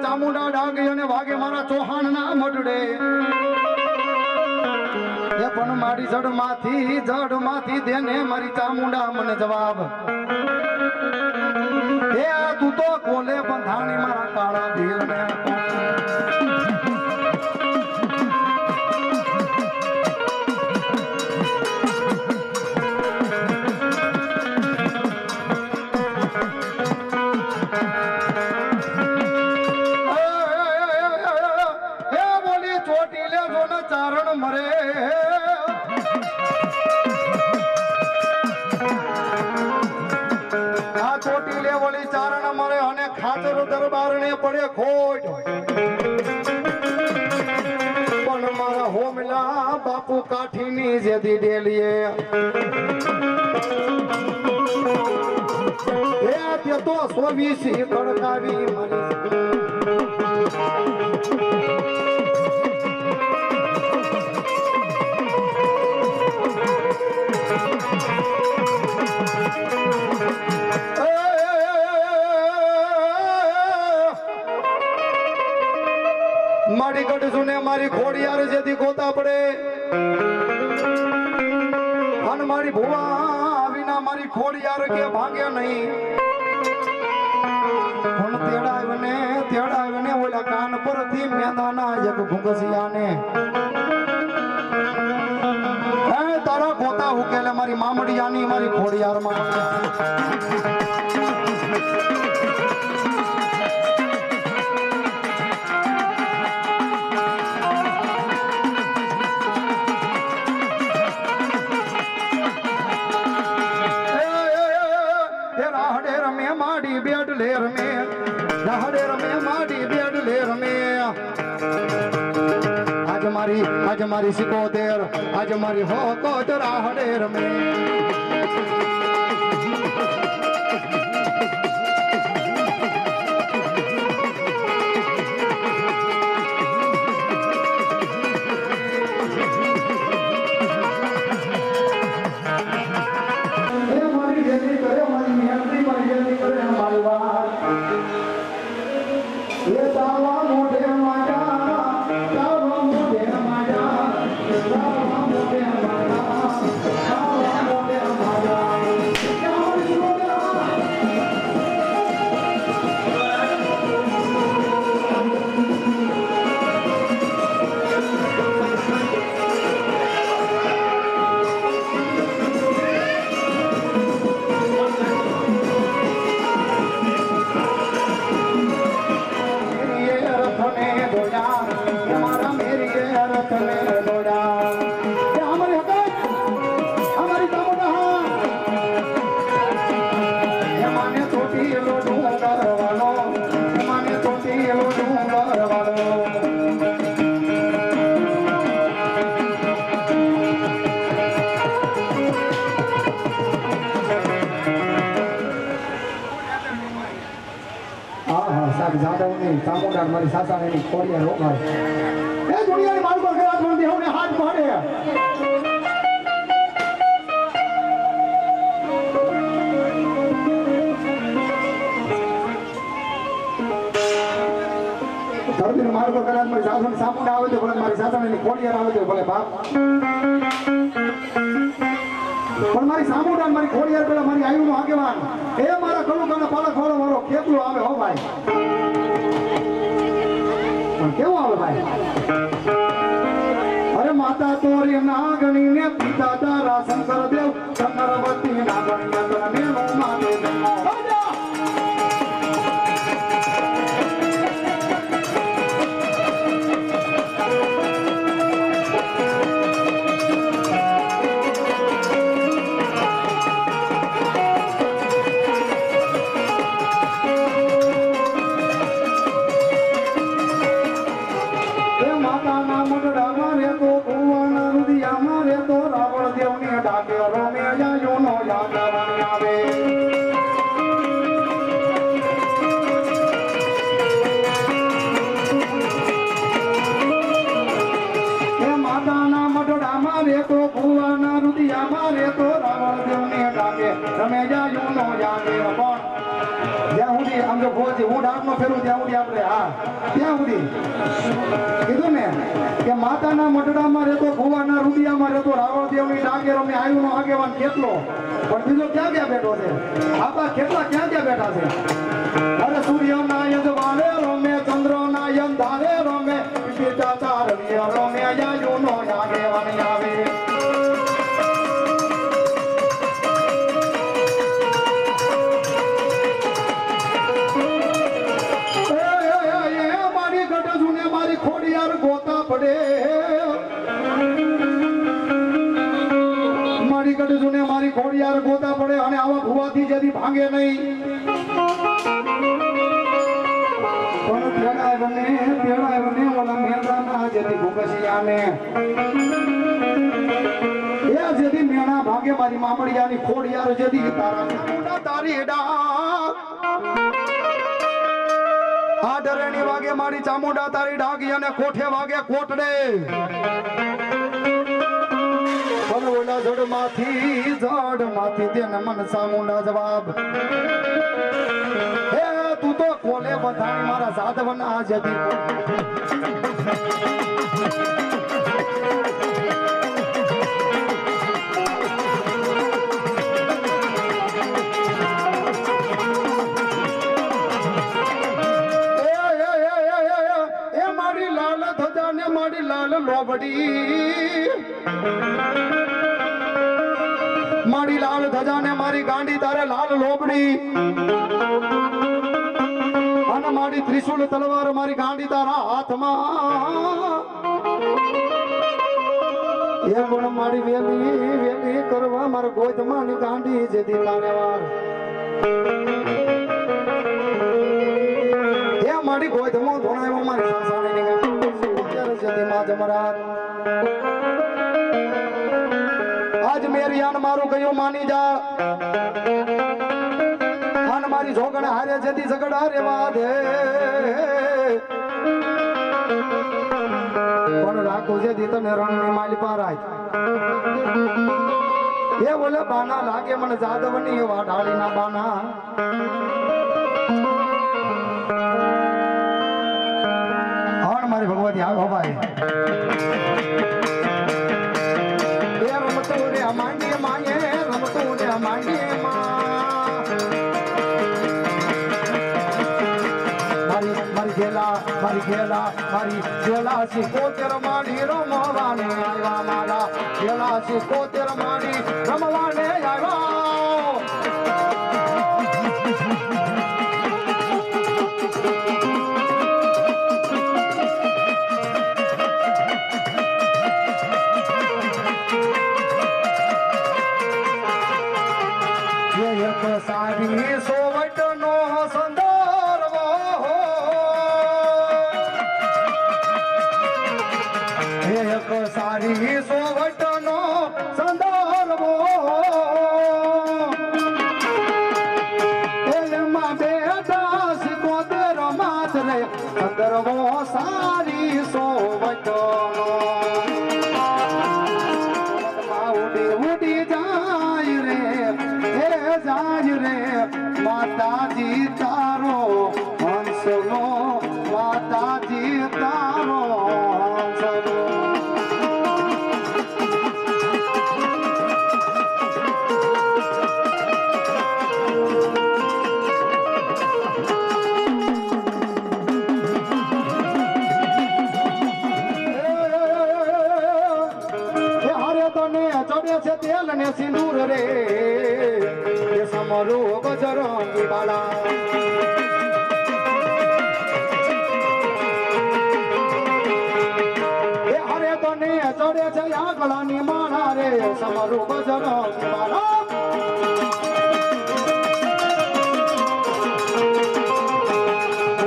ચામુંડા ડાગે અને વાગે મારા ચૌહાણ ના મઢડે એ પણ મારી જડમાંથી દેને મારી ચામુંડા મને જવાબ એ તું તો કોલે બંધાણી મારા કાળા દિલ ને ચારણ મરે આ ચોટી લેવલી ચારણ મરે અને ખાતર દરબાર ને પડે ખોટ પણ મારા હોમલા બાપુ કાઠીની જેદી ડેલીએ એ તે તો 24 કડકાવી મરી મારી ગઢ સુને મારી ખોડિયાર જેથી ગોતા પડે અને મારી ભુવા વિના મારી ખોડિયાર કે ભાંગે નહીં પણ તેડાવ્યો ને ઓલા કાન પરથી મેદાના એક ઘુંઘસિયાને તારા ગોતા ઉકેલે મારી મામડિયાની મારી ખોડિયાર માં आज मारी सिकोतेर आज मारी हो कोतर आहडे रमे ચામુંડા મારી સાસાની ખોડિયાર રોકાય એ દુનિયાની માલ પર ગયા પણ દેવને હાથ પાડે ધરતીને માલ પર કદાચ મારી સાસાની ચામુંડા આવે તો ભલે મારી સાસાની ખોડિયાર આવે તો ભલે બાપ પણ મારી ચામુંડા મારી ખોડિયાર પેલા મારી આયુનો આગેવાન એ મારા કલુકાના પાલક વાળો મારો કેટલો આવે હો ભાઈ કેવું આવે ભાઈ અરે માતા તોરી નાગણી ને પિતા તારા શંકર દેવ ચંદ્રવતી નાગણી તને નો માગે જો ફોજી હું ડાકનો ફેરું ત્યાં ઉડી આપણે હા ત્યાં ઉડી કીધું ને કે માતાના મઢડામાં રહેતો ભુવાના રૂપિયામાં રહેતો રાવણ દેવની ડાકે રમે આયુનો આગેવાન કેટલો પણ બીજો ક્યાં ક્યાં બેઠો છે આપા કેટલા ક્યાં ક્યાં બેઠા છે અરે સૂર્યના યજવાને રમે ચંદ્રના યંધારે રમે પિતા તારવીય રમે આયુનો આગેવાન આવે ગોતા પડે મારી કટ જુને મારી ખોડિયાર ગોતા પડે અને આવા ભુવાથી જદી ભાંગે નહીં પણ તેડાય બને ઓલા મેદાના જદી ભૂગસિયાને એ જદી મેણા ભાંગે મારી મામડિયાની ખોડિયાર જદી તારા તારી ડા આ ડરેણી વાગે મારી ચામુંડા તારી ડાગી અને કોઠે વાગે કોટડે પણ ઓલા જડમાંથી તેને મન ચામુંડા જવાબ હે તું તો કોલે બધાણી મારા સાધવન આ જતી મારી લાલ ધજા ને મારી ગાંડી તારે લાલ લોબડી અને મારી ત્રિશુલ તલવાર મારી ગાંડી તારા હાથમાં એ પણ મારી વેલી કરવા મારા ગોદમાની ગાંડી જેથી તારે વાર એ મારી ગોદમાં ધોણાયો મારી સંસારની ગાંડી માં જમરાત આજ મેરી આન મારું કયું માની જા આન મારી જોગણ હારે જતી ઝગડા રેવા દે પણ રાખો જતી તને રણની માલી પારાય એ બોલે બાના લાગે મને જાદવની એવા ઢાળીના બાના હણ મારી ભગવતી આવો ભાઈ માંડીએ માંગે રમતું ને માંડીએ મારી ગેલા સિકોતેર માડી રમવાને આવ્યા મારા ગેલા સિકોતેર માડી રમવાને આવ્યા સારી સોવટ નો સંદર્ભ એક સારી સોવટ નો સંદર્ભ એમાં બેઠા સિકોતેર માત રે સંદર્ભો સારી સોવટ ઉડી જાય રે જાય રે માતાજી તારો હંસલો માતાજી તારો હંસલો ચડે છે તેલ ને સિંદૂર રે સમરો બજરંગી બાળા એ હરે તને ચડે છે આગળની માળા રે સમરો બજરંગી બાળા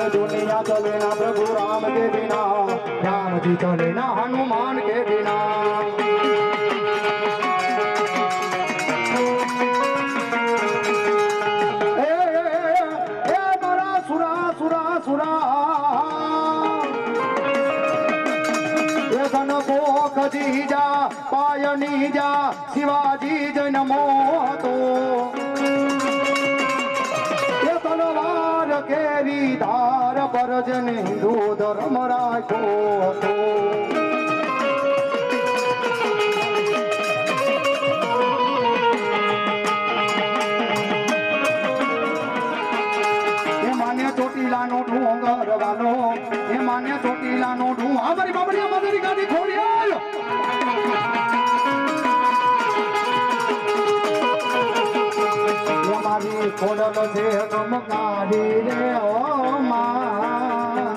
દુનિયા ચલે ના પ્રભુ રામ કે બિના રામજી ચલે ના હનુમાન કે બિના ખજી જા પાયની જા શિવાજી જન્મો હતો એ તલવાર કેરી ધાર પર જને હિન્દુ ધર્મ રાખ્યો હતો ચોટીલાનો ડુંગર વાલો એ માન્ય ચોટીલાનો ડુંગર અમારી બાબરી અમારી ગાડી ખોડી આવ્યો મારી ખોડલ છે ગમકારી રે ઓ માં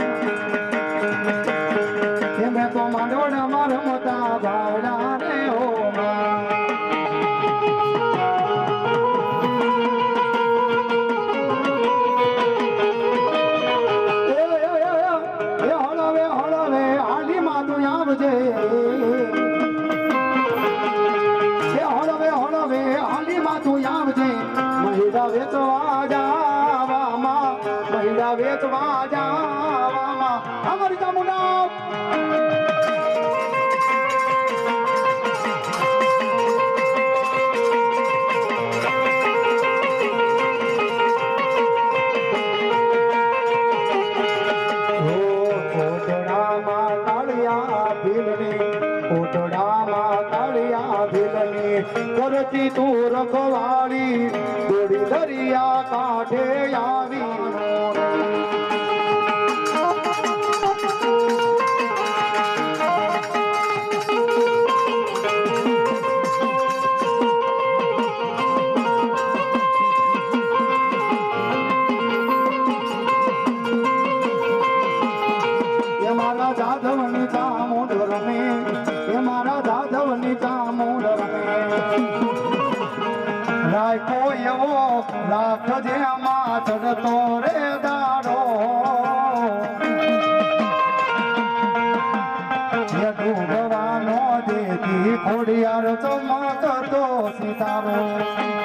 મેં તો માંડોળ માર મોટા ભાડા રે ઓ માં વેચવા જાવામાં અમારી ચામુંડા કરતી તું રખવાળી દોડી દરિયા કાંઠે આવી એ મારા જાધવની ચામુંડ રમે એ મારા જાધવની ચામુંડ રાખો એવો રાખજે આમાં ચડતો રે દાડો ડૂબવાનો દેતી ખોડિયાર ચમકતો સિતારો